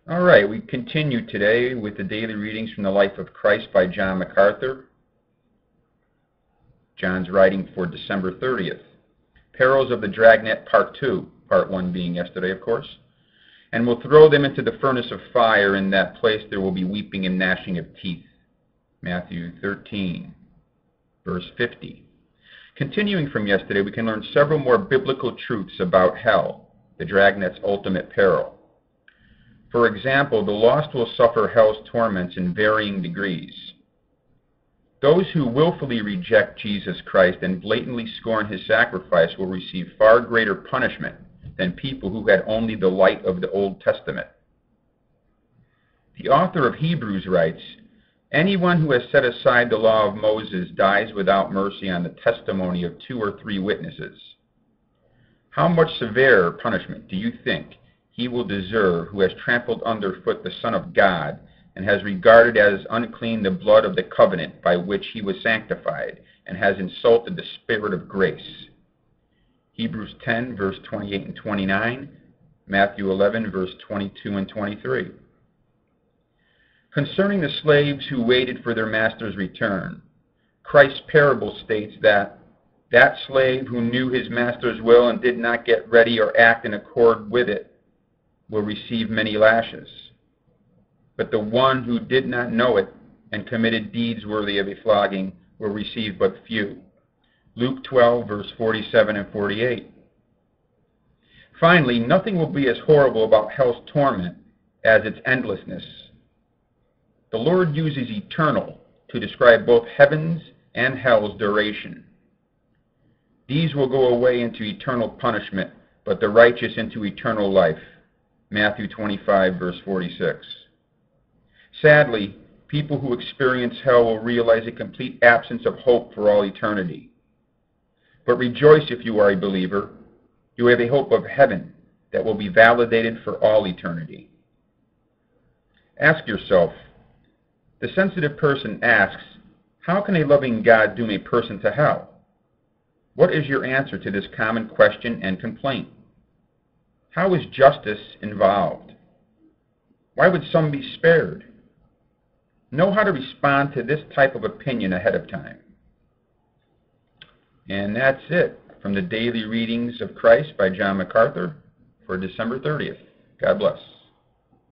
All right, we continue today with the daily readings from the Life of Christ by John MacArthur. John's writing for December 30th. Perils of the Dragnet, Part 2, Part 1 being yesterday, of course. And will throw them into the furnace of fire. In that place there will be weeping and gnashing of teeth. Matthew 13, verse 50. Continuing from yesterday, we can learn several more biblical truths about hell, the Dragnet's ultimate peril. For example, the lost will suffer hell's torments in varying degrees. Those who willfully reject Jesus Christ and blatantly scorn his sacrifice will receive far greater punishment than people who had only the light of the Old Testament. The author of Hebrews writes, "Anyone who has set aside the law of Moses dies without mercy on the testimony of 2 or 3 witnesses. How much severer punishment do you think he will deserve who has trampled underfoot the Son of God and has regarded as unclean the blood of the covenant by which he was sanctified and has insulted the Spirit of grace?" Hebrews 10, verse 28 and 29, Matthew 11, verse 22 and 23. Concerning the slaves who waited for their master's return, Christ's parable states that slave who knew his master's will and did not get ready or act in accord with it will receive many lashes. But the one who did not know it and committed deeds worthy of a flogging will receive but few. Luke 12, verse 47 and 48. Finally, nothing will be as horrible about hell's torment as its endlessness. The Lord uses eternal to describe both heaven's and hell's duration. These will go away into eternal punishment, but the righteous into eternal life. Matthew 25, verse 46. Sadly, people who experience hell will realize a complete absence of hope for all eternity. But rejoice if you are a believer. You have a hope of heaven that will be validated for all eternity. Ask yourself, the sensitive person asks, how can a loving God doom a person to hell? What is your answer to this common question and complaint? How is justice involved? Why would some be spared? Know how to respond to this type of opinion ahead of time. And that's it from the Daily Readings of Christ by John MacArthur for December 30th. God bless.